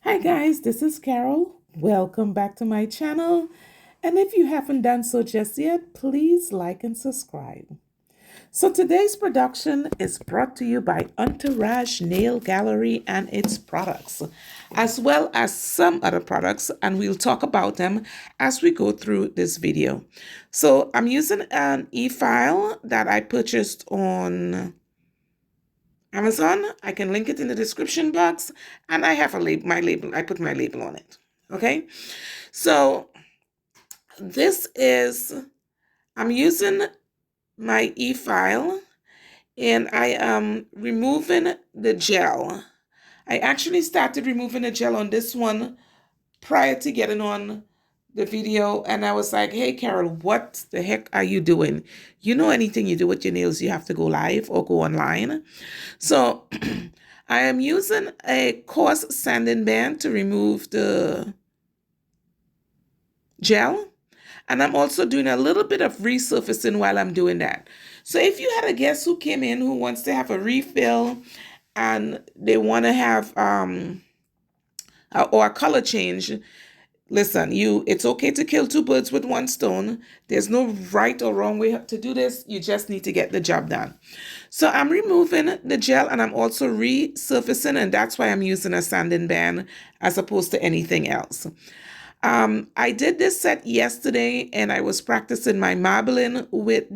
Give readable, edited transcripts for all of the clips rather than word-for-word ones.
Hi guys, this is Carol. Welcome back to my channel. And if you haven't done so just yet, please like and subscribe. So today's production is brought to you by Entourage Nail Gallery and its products, as well as some other products, and we'll talk about them as we go through this video. So I'm using an e-file that I purchased on Amazon. I can link it in the description box, and I have my label. I put my label on it. Okay, so this is, I'm using my e-file, and I am removing the gel. I actually started removing the gel on this one prior to getting on the video, and I was like, hey Carol, what the heck are you doing? You know, anything you do with your nails, you have to go live or go online. So I am using a coarse sanding band to remove the gel, and I'm also doing a little bit of resurfacing while I'm doing that. So if you had a guest who came in who wants to have a refill and they want to have or a color change, listen, it's okay to kill two birds with one stone. There's no right or wrong way to do this. You just need to get the job done. So I'm removing the gel and I'm also resurfacing, and that's why I'm using a sanding band as opposed to anything else. I did this set yesterday and I was practicing my marbling with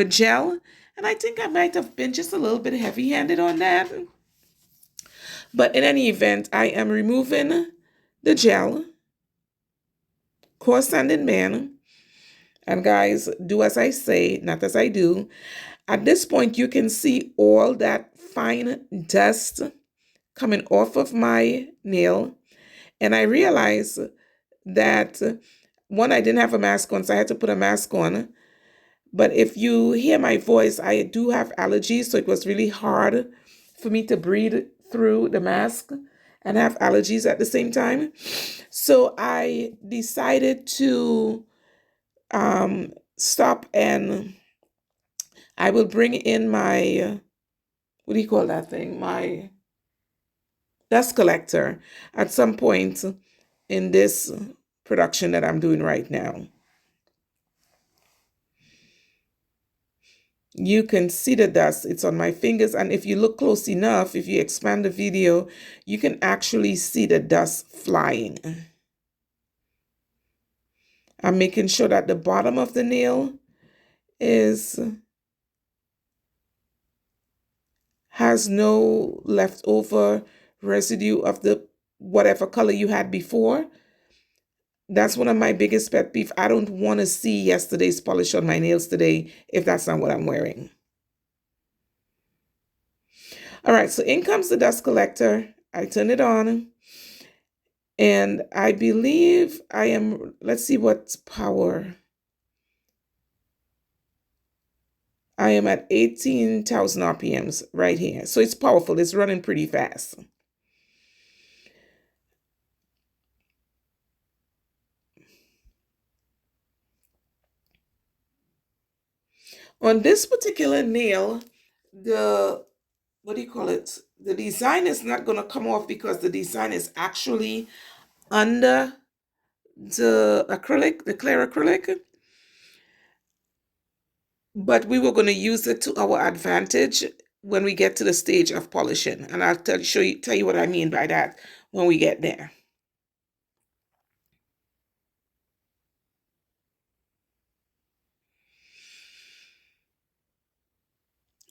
gel, and I think I might have been just a little bit heavy-handed on that. But in any event, I am removing the gel, coarse sanding band, and guys, do as I say, not as I do. At this point, you can see all that fine dust coming off of my nail, and I realized that one, I didn't have a mask on, so I had to put a mask on. But if you hear my voice, I do have allergies, so it was really hard for me to breathe through the mask and have allergies at the same time. So I decided to stop, and I will bring in my, what do you call that thing? My dust collector at some point in this production that I'm doing right now. You can see the dust. It's on my fingers, and if you look close enough, if you expand the video, you can actually see the dust flying. I'm making sure that the bottom of the nail has no leftover residue of the whatever color you had before. That's one of my biggest pet peeves. I don't want to see yesterday's polish on my nails today if that's not what I'm wearing. All right, so in comes the dust collector. I turn it on, and I believe I am, let's see what power. I am at 18,000 RPMs right here. So it's powerful. It's running pretty fast. On this particular nail, what do you call it? The design is not going to come off because the design is actually under the acrylic, the clear acrylic. But we were going to use it to our advantage when we get to the stage of polishing. And I'll tell you what I mean by that when we get there.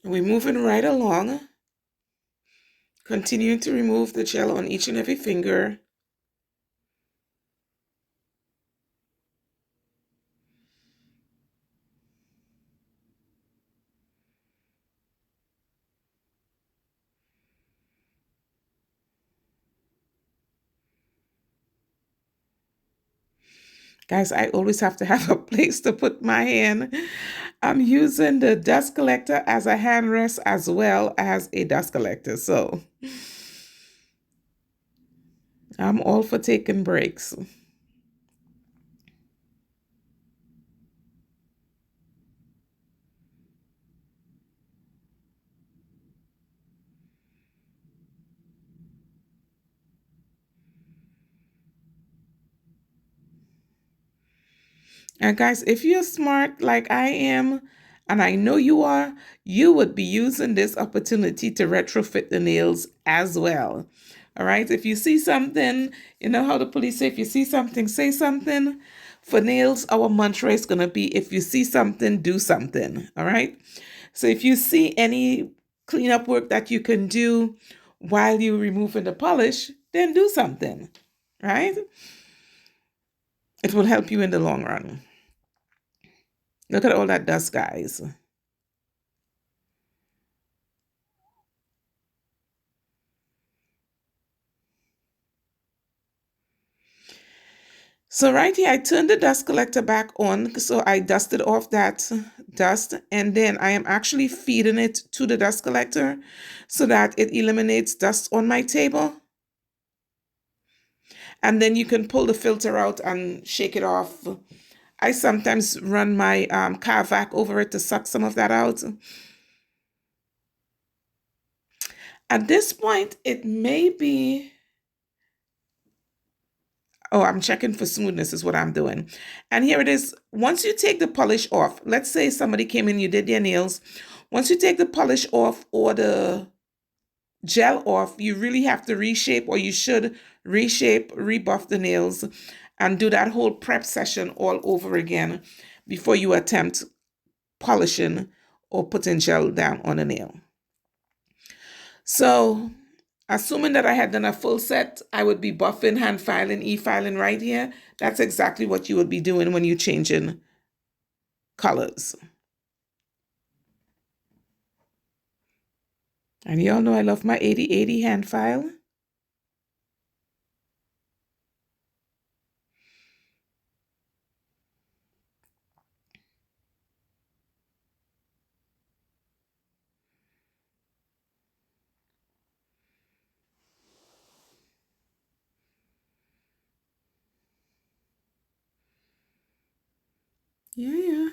We're moving right along, continuing to remove the gel on each and every finger. Guys, I always have to have a place to put my hand. I'm using the dust collector as a hand rest as well as a dust collector. So I'm all for taking breaks. And guys, if you're smart like I am, and I know you are, you would be using this opportunity to retrofit the nails as well. All right. If you see something, you know how the police say, if you see something, say something. For nails, our mantra is going to be, if you see something, do something. All right. So if you see any cleanup work that you can do while you're removing the polish, then do something. Right. It will help you in the long run. Look at all that dust, guys. So right here, I turned the dust collector back on. So I dusted off that dust, and then I am actually feeding it to the dust collector so that it eliminates dust on my table. And then you can pull the filter out and shake it off. I sometimes run my car vac over it to suck some of that out. At this point, it may be... Oh, I'm checking for smoothness is what I'm doing. And here it is. Once you take the polish off, let's say somebody came in, you did their nails. Once you take the polish off or the gel off, you really have to reshape, or you should reshape, rebuff the nails and do that whole prep session all over again before you attempt polishing or putting gel down on a nail. So assuming that I had done a full set, I would be buffing, hand filing, e-filing right here. That's exactly what you would be doing when you're changing colors. And y'all know I love my 80/80 hand file. Yeah.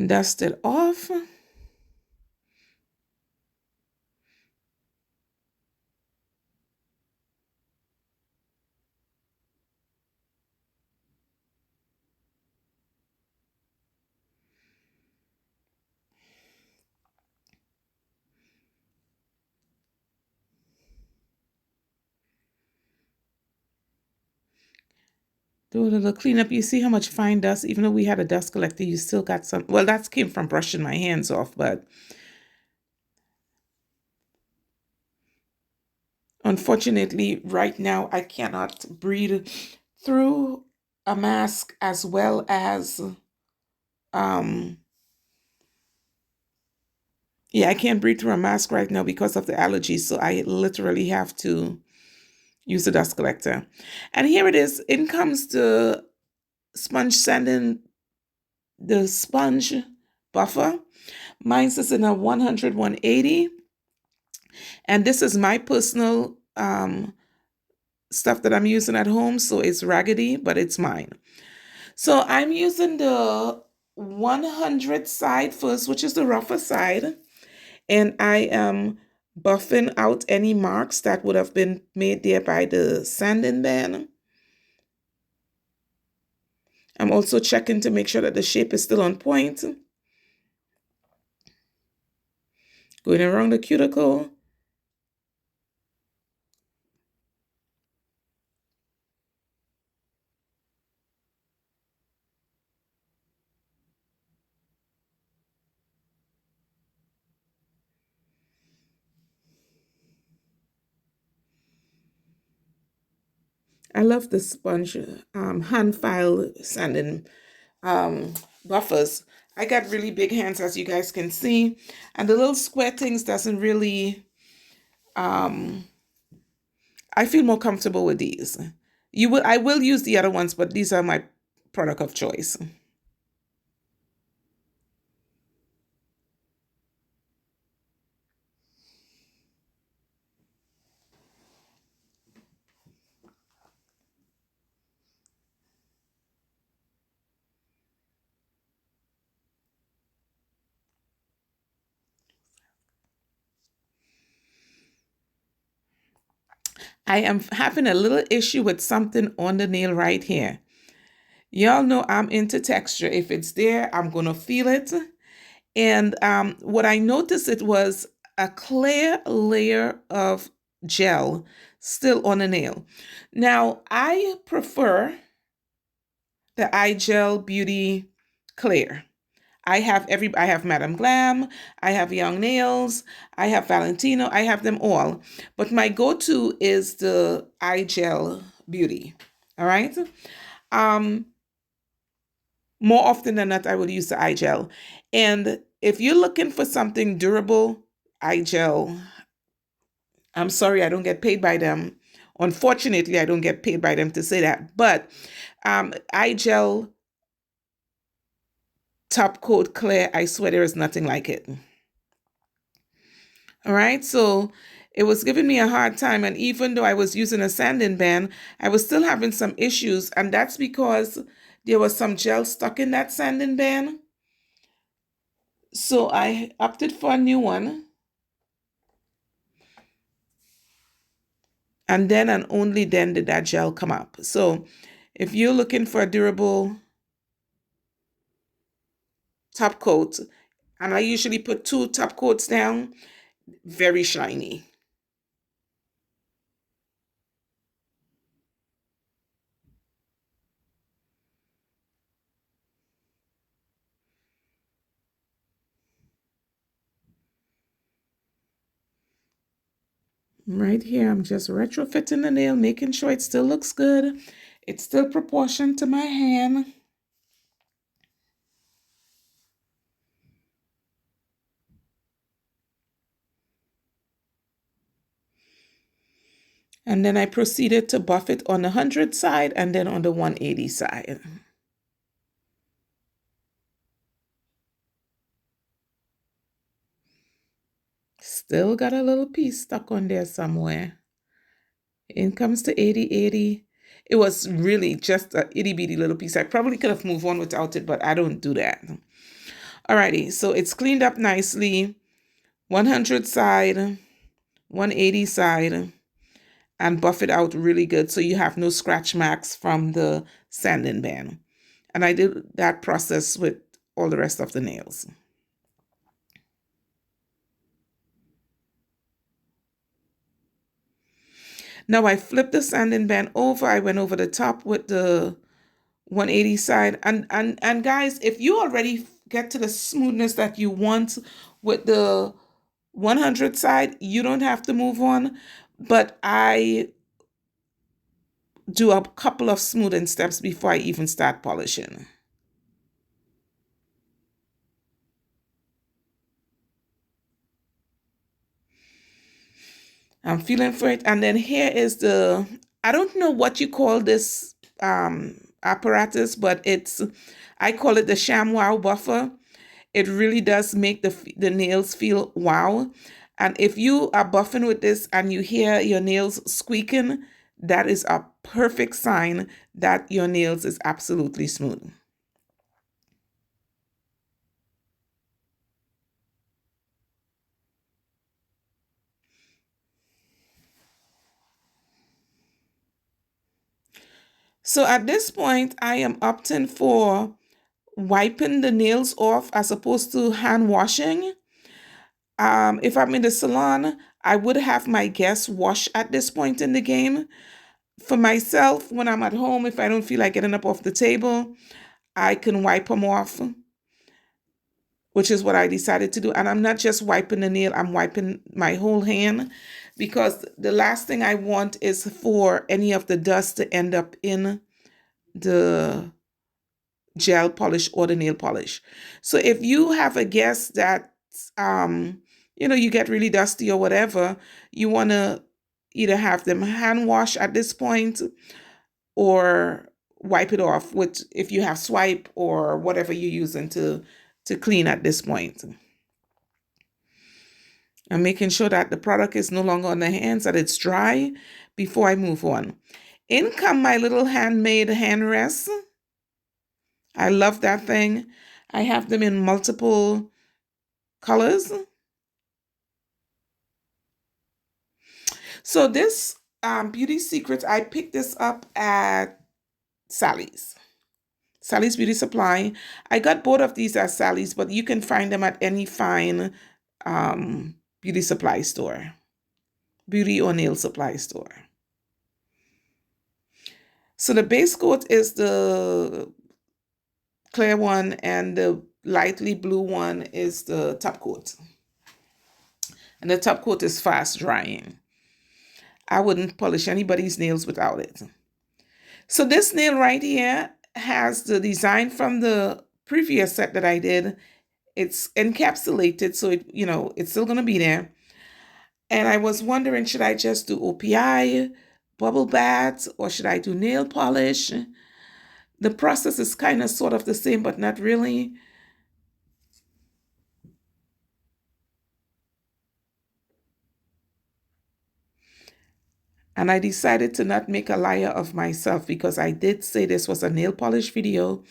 Dust it off. Do a little cleanup. You see how much fine dust, even though we had a dust collector, you still got some. Well, that came from brushing my hands off, but unfortunately, right now, I cannot breathe through a mask as well as, yeah, I can't breathe through a mask right now because of the allergies. So I literally have to use the dust collector. And here it is. In comes the sponge sanding, the sponge buffer. Mine's is in a 100, 180. And this is my personal stuff that I'm using at home. So it's raggedy, but it's mine. So I'm using the 100 side first, which is the rougher side. And I am buffing out any marks that would have been made there by the sanding band. I'm also checking to make sure that the shape is still on point. Going around the cuticle. I love the sponge hand file sanding buffers. I got really big hands, as you guys can see, and the little square things doesn't really, I feel more comfortable with these. I will use the other ones, but these are my product of choice. I am having a little issue with something on the nail right here. Y'all know I'm into texture. If it's there, I'm going to feel it. And what I noticed, it was a clear layer of gel still on the nail. Now, I prefer the eye gel Beauty Clear. I have Madame Glam, I have Young Nails, I have Valentino, I have them all. But my go-to is the eye gel Beauty. All right. More often than not, I will use the eye gel. And if you're looking for something durable, eye gel, I'm sorry, I don't get paid by them. Unfortunately, I don't get paid by them to say that. But eye gel top coat clear, I swear there is nothing like it. All right, so it was giving me a hard time. And even though I was using a sanding band, I was still having some issues. And that's because there was some gel stuck in that sanding band. So I opted for a new one. And then and only then did that gel come up. So if you're looking for a durable top coat, and I usually put 2 top coats down, very shiny. Right here, I'm just retrofitting the nail, making sure it still looks good. It's still proportioned to my hand. And then I proceeded to buff it on the 100 side and then on the 180 side. Still got a little piece stuck on there somewhere. In comes to 80. It was really just a itty bitty little piece. I probably could have moved on without it, but I don't do that. Alrighty, so it's cleaned up nicely. 100 side, 180 side, and buff it out really good so you have no scratch marks from the sanding band. And I did that process with all the rest of the nails. Now I flipped the sanding band over. I went over the top with the 180 side. And guys, if you already get to the smoothness that you want with the 100 side, you don't have to move on. But I do a couple of smoothing steps before I even start polishing. I'm feeling for it. And then here is the, I don't know what you call this apparatus, but I call it the ShamWow buffer. It really does make the nails feel wow. And if you are buffing with this and you hear your nails squeaking, that is a perfect sign that your nails is absolutely smooth. So at this point, I am opting for wiping the nails off as opposed to hand washing. If I'm in the salon, I would have my guests wash at this point in the game. For myself, when I'm at home, if I don't feel like getting up off the table, I can wipe them off, which is what I decided to do. And I'm not just wiping the nail, I'm wiping my whole hand, because the last thing I want is for any of the dust to end up in the gel polish or the nail polish. So if you have a guest that you get really dusty or whatever, you want to either have them hand wash at this point or wipe it off with, if you have swipe or whatever you're using to clean at this point. I'm making sure that the product is no longer on the hands, that it's dry before I move on. In come my little handmade hand rests. I love that thing. I have them in multiple colors. So this Beauty Secrets. I picked this up at Sally's. Sally's Beauty Supply. I got both of these at Sally's, but you can find them at any fine beauty supply store, beauty or nail supply store. So the base coat is the clear one, and the lightly blue one is the top coat. And the top coat is fast drying. I wouldn't polish anybody's nails without it. So this nail right here has the design from the previous set that I did. It's encapsulated, so it's still gonna be there. And I was wondering, should I just do OPI, bubble bath, or should I do nail polish? The process is kind of sort of the same, but not really. And I decided to not make a liar of myself, because I did say this was a nail polish video.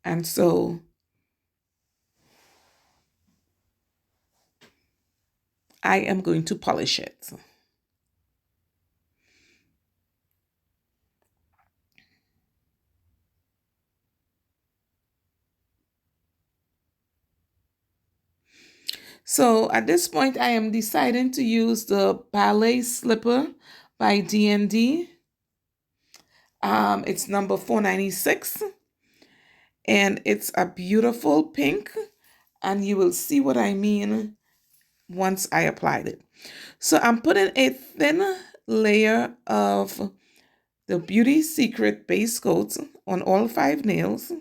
And so I am going to polish it. So at this point, I am deciding to use the Ballet Slipper by D&D. It's number 496. And it's a beautiful pink. And you will see what I mean once I applied it. So I'm putting a thin layer of the Beauty Secret base coat on all 5 nails.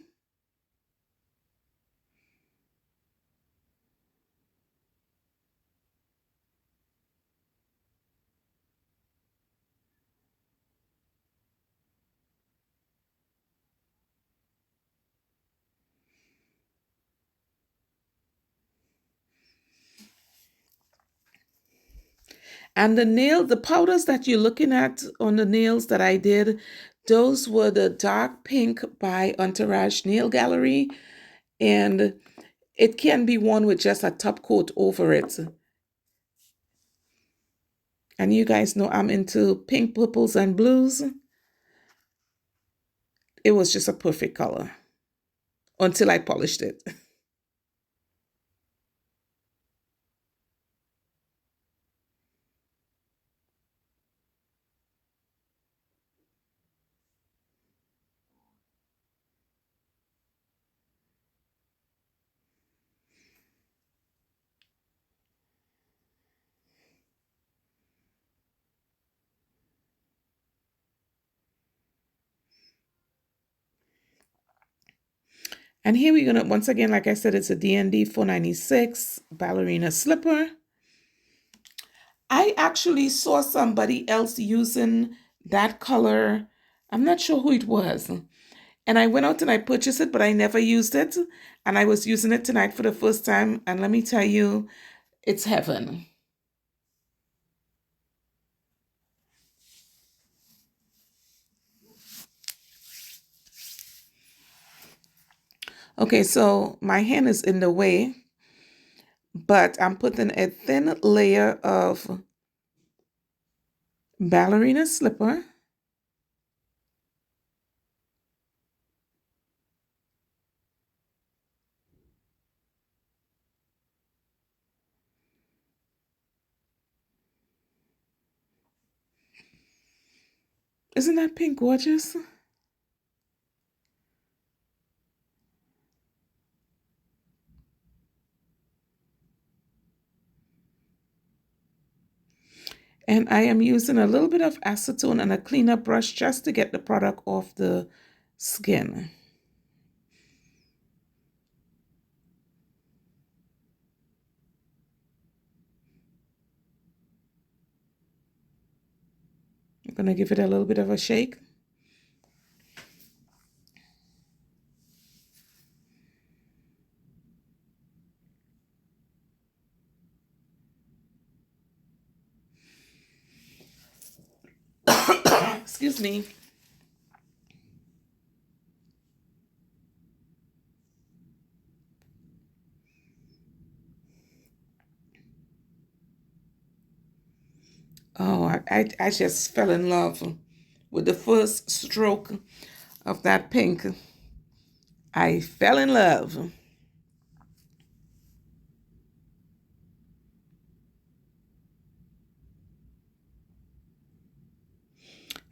And the powders that you're looking at on the nails that I did, those were the dark pink by Entourage Nail Gallery. And it can be worn with just a top coat over it. And you guys know I'm into pink, purples, and blues. It was just a perfect color until I polished it. And here we're gonna, once again, like I said, it's a D&D 496 ballerina slipper. I actually saw somebody else using that color. I'm not sure who it was. And I went out and I purchased it, but I never used it. And I was using it tonight for the first time. And let me tell you, it's heaven. Okay, so my hand is in the way, but I'm putting a thin layer of ballerina slipper. Isn't that pink gorgeous? And I am using a little bit of acetone and a cleaner brush just to get the product off the skin. I'm going to give it a little bit of a shake. Excuse me. Oh, I just fell in love with the first stroke of that pink. I fell in love.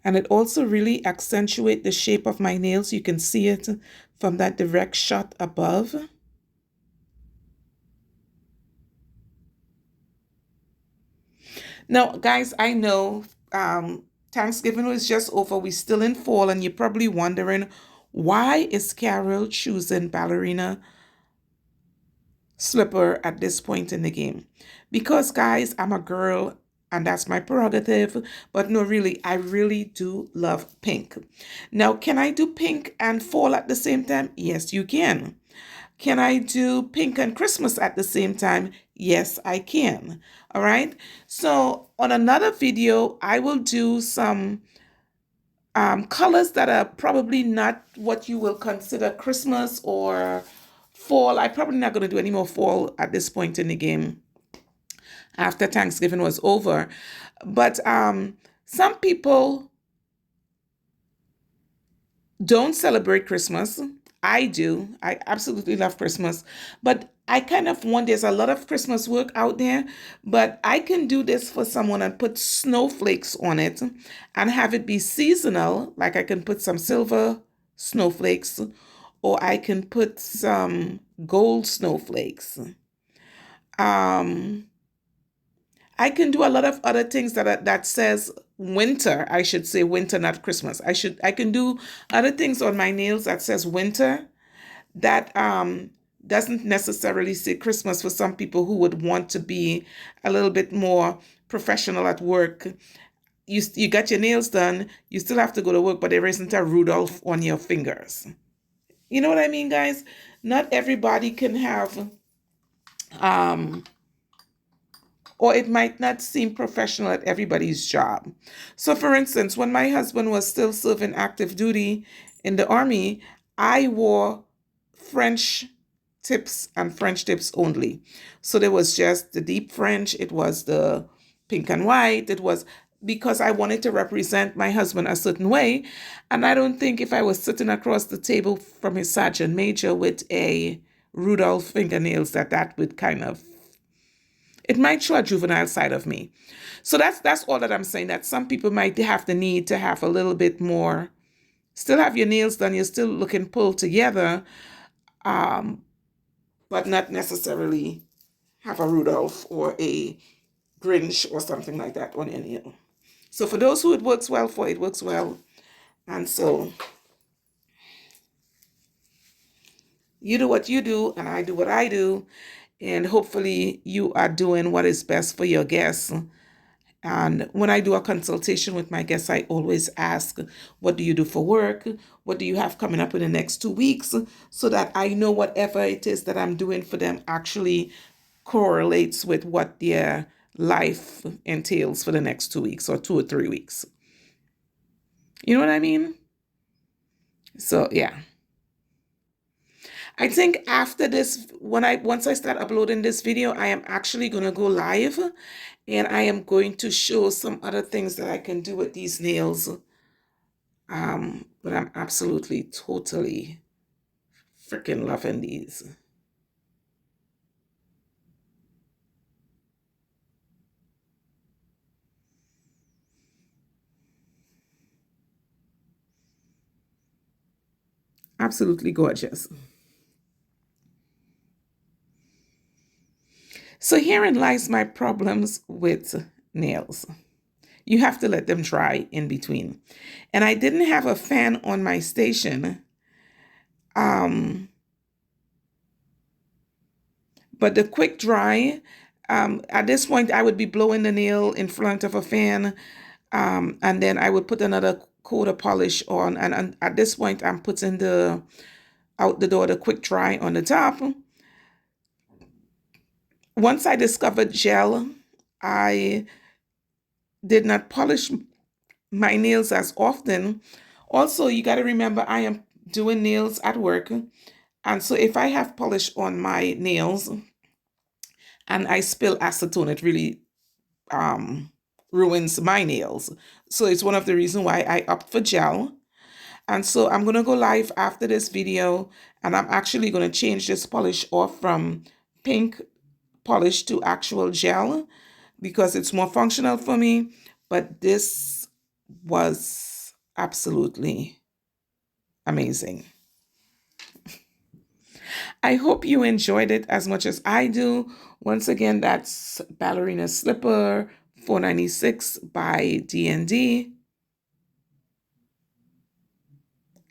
And it also really accentuates the shape of my nails. You can see it from that direct shot above. Now, guys, I know Thanksgiving was just over. We're still in fall, and you're probably wondering, why is Carol choosing ballerina slipper at this point in the game? Because, guys, I'm a girl and that's my prerogative. But no, really, I really do love pink. Now, can I do pink and fall at the same time? Yes, you can. Can I do pink and Christmas at the same time? Yes, I can. All right. So on another video, I will do some colors that are probably not what you will consider Christmas or fall. I'm probably not going to do any more fall at this point in the game after Thanksgiving was over. But some people don't celebrate Christmas. I do. I absolutely love Christmas. But I kind of want, there's a lot of Christmas work out there, but I can do this for someone and put snowflakes on it and have it be seasonal. Like I can put some silver snowflakes or I can put some gold snowflakes. Um, I can do a lot of other things that says winter. I should say winter, not Christmas. I can do other things on my nails that says winter that doesn't necessarily say Christmas for some people who would want to be a little bit more professional at work. You got your nails done, you still have to go to work, but there isn't a Rudolph on your fingers. You know what I mean, guys? Not everybody can have um or it might not seem professional at everybody's job. So, for instance, when my husband was still serving active duty in the army, I wore French tips and French tips only. So there was just the deep French, it was the pink and white, it was because I wanted to represent my husband a certain way. And I don't think if I was sitting across the table from his sergeant major with a Rudolph fingernails that would kind of, it might show a juvenile side of me. So that's all that I'm saying, that some people might have the need to have a little bit more, still have your nails done, you're still looking pulled together, um, but not necessarily have a Rudolph or a Grinch or something like that on your nail. So for those who it works well for, it works well. And so you do what you do and I do what I do. And hopefully you are doing what is best for your guests. And when I do a consultation with my guests, I always ask, what do you do for work? What do you have coming up in the next 2 weeks? So that I know whatever it is that I'm doing for them actually correlates with what their life entails for the next 2 weeks or 2 or 3 weeks. You know what I mean? So yeah. I think after this, once I start uploading this video, I am actually gonna go live and I am going to show some other things that I can do with these nails. But I'm absolutely totally freaking loving these. Absolutely gorgeous. So herein lies my problems with nails. You have to let them dry in between. And I didn't have a fan on my station. But the quick dry, at this point, I would be blowing the nail in front of a fan. And then I would put another coat of polish on. And at this point, I'm putting the out the door, the quick dry on the top. Once I discovered gel, I did not polish my nails as often. Also, you got to remember I am doing nails at work. And so if I have polish on my nails and I spill acetone, it really ruins my nails. So it's one of the reasons why I opt for gel. And so I'm going to go live after this video, and I'm actually going to change this polish off from pink polish to actual gel because it's more functional for me. But this was absolutely amazing. I hope you enjoyed it as much as I do. Once again, that's Ballerina Slipper 496 by D&D.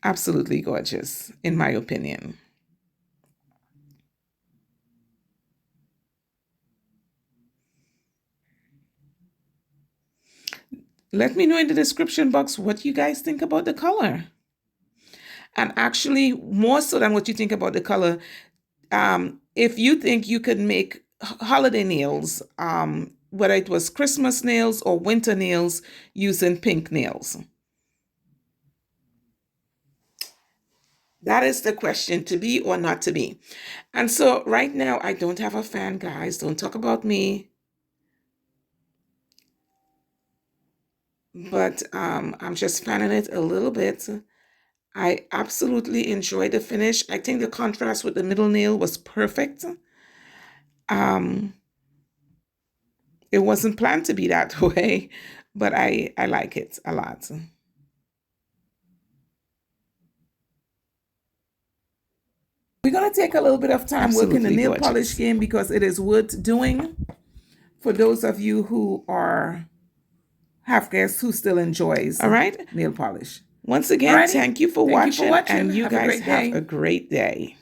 Absolutely gorgeous, in my opinion. Let me know in the description box what you guys think about the color. And actually, more so than what you think about the color, if you think you could make holiday nails, whether it was Christmas nails or winter nails, using pink nails. That is the question, to be or not to be. And so right now, I don't have a fan, guys. Don't talk about me. But I'm just fanning it a little bit. I absolutely enjoyed the finish. I think the contrast with the middle nail was perfect. It wasn't planned to be that way, but I like it a lot. We're going to take a little bit of time working the nail polish game because it is worth doing for those of you who have guests who still enjoys nail polish. Once again, thank you for watching, and you guys have a great day.